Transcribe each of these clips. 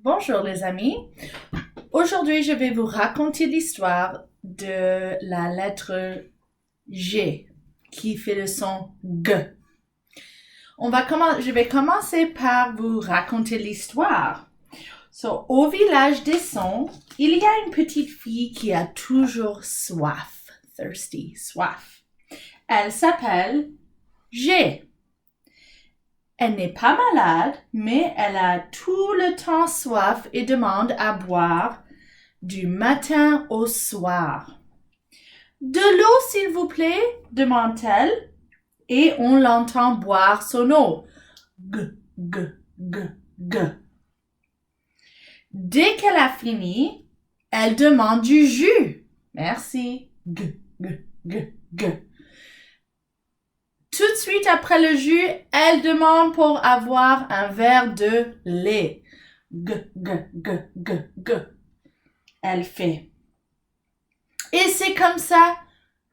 Bonjour les amis. Aujourd'hui, je vais vous raconter l'histoire de la lettre G qui fait le son G. Je vais commencer par vous raconter l'histoire. Au village des sons, il y a une petite fille qui a toujours soif. Thirsty, soif. Elle s'appelle G. Elle n'est pas malade, mais elle a tout le temps soif et demande à boire du matin au soir. De l'eau, s'il vous plaît, demande-t-elle, et on l'entend boire son eau. G, g, g, g. Dès qu'elle a fini, elle demande du jus. Merci. G, g, g, g. Tout de suite après le jus, elle demande pour avoir un verre de lait. G, g, g, g, g. Elle fait. Et c'est comme ça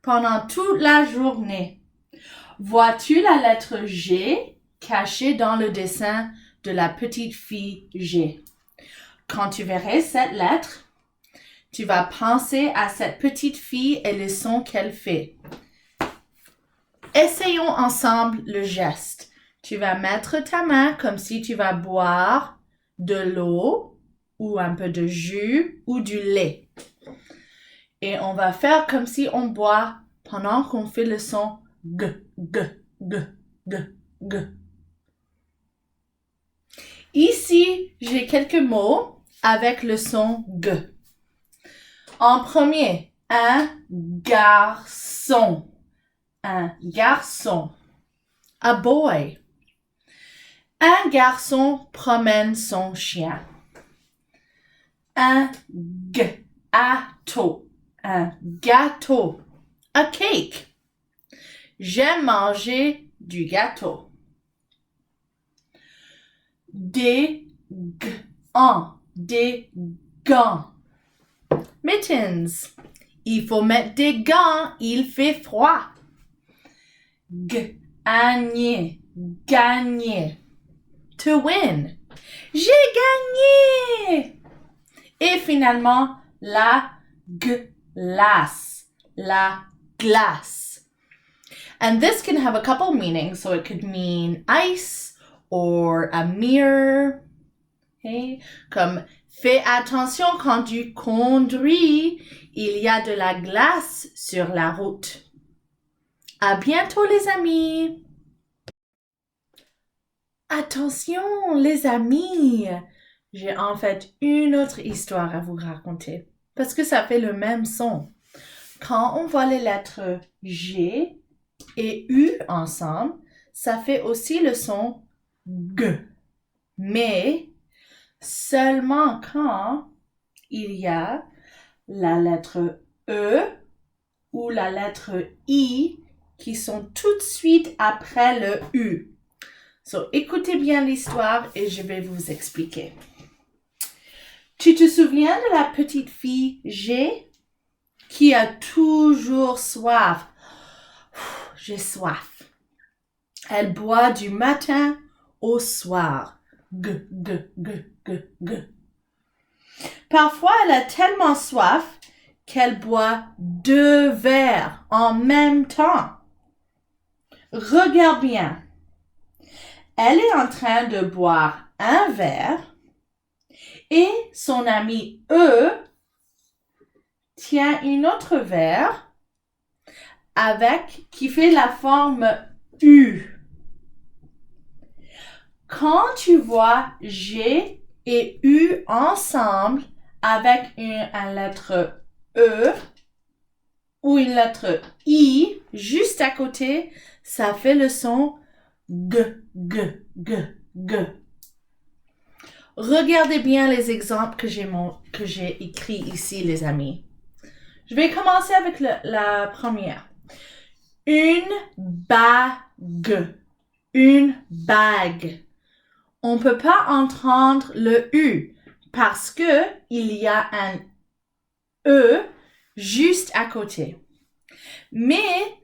pendant toute la journée. Vois-tu la lettre G cachée dans le dessin de la petite fille G? Quand tu verrais cette lettre, tu vas penser à cette petite fille et le son qu'elle fait. Essayons ensemble le geste. Tu vas mettre ta main comme si tu vas boire de l'eau ou un peu de jus ou du lait. Et on va faire comme si on boit pendant qu'on fait le son G, G, G, G, G. Ici, j'ai quelques mots avec le son G. En premier, un garçon. Un garçon. A boy. Un garçon promène son chien. Un gâteau. Un gâteau. A cake. J'aime manger du gâteau. Des gants. Des gants. Mittens. Il faut mettre des gants, il fait froid. Gagner. Gagner. To win. J'ai gagné. Et finalement, la glace. La glace. And this can have a couple meanings. So it could mean ice or a mirror. Okay? Comme fais attention quand tu conduis, il y a de la glace sur la route. À bientôt les amis. Attention les amis. J'ai en fait une autre histoire à vous raconter parce que ça fait le même son. Quand on voit les lettres G et U ensemble, ça fait aussi le son G. Mais seulement quand il y a la lettre E ou la lettre I qui sont tout de suite après le U. Écoutez bien l'histoire et je vais vous expliquer. Tu te souviens de la petite fille G qui a toujours soif? J'ai soif. Elle boit du matin au soir. G, g, g, g, g. Parfois, elle a tellement soif qu'elle boit 2 verres en même temps. Regarde bien. Elle est en train de boire un verre et son ami E tient un autre verre qui fait la forme U. Quand tu vois G et U ensemble avec une lettre E ou une lettre I juste à côté, ça fait le son G, G, G, G. Regardez bien les exemples que j'ai écrits ici, les amis. Je vais commencer avec la première. Une bague. Une bague. On ne peut pas entendre le U parce que il y a un E juste à côté. Mais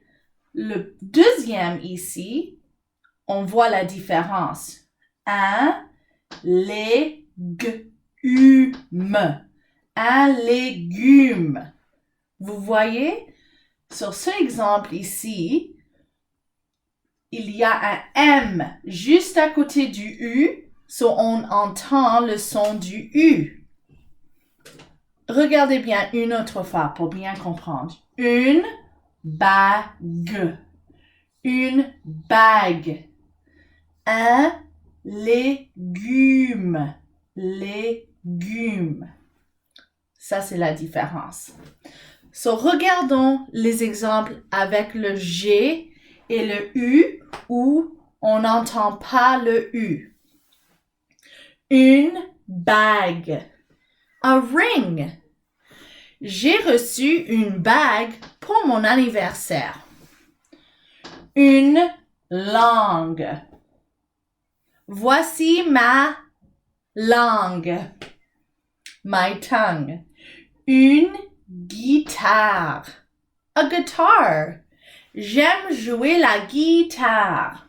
le deuxième ici, on voit la différence. Un légume. Un légume. Vous voyez, sur ce exemple ici, il y a un M juste à côté du U, so on entend le son du U. Regardez bien une autre fois pour bien comprendre. Une bague. Une bague. Un légume. Légume. Ça, c'est la différence. So, regardons les exemples avec le G et le U où on n'entend pas le U. Une bague. A ring. J'ai reçu une bague pour mon anniversaire. Une langue. Voici ma langue. My tongue. Une guitare. A guitar. J'aime jouer la guitare.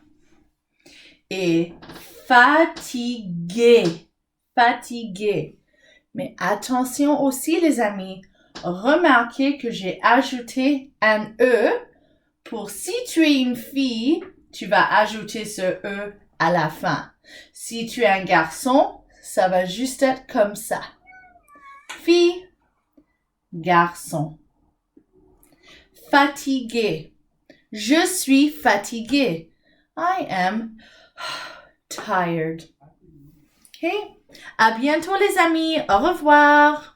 Et fatigué. Fatigué. Mais attention aussi, les amis. Remarquez que j'ai ajouté un E. Pour si tu es une fille, tu vas ajouter ce E à la fin. Si tu es un garçon, ça va juste être comme ça. Fille, garçon. Fatigué. Je suis fatigué. I am tired. OK? À bientôt les amis. Au revoir.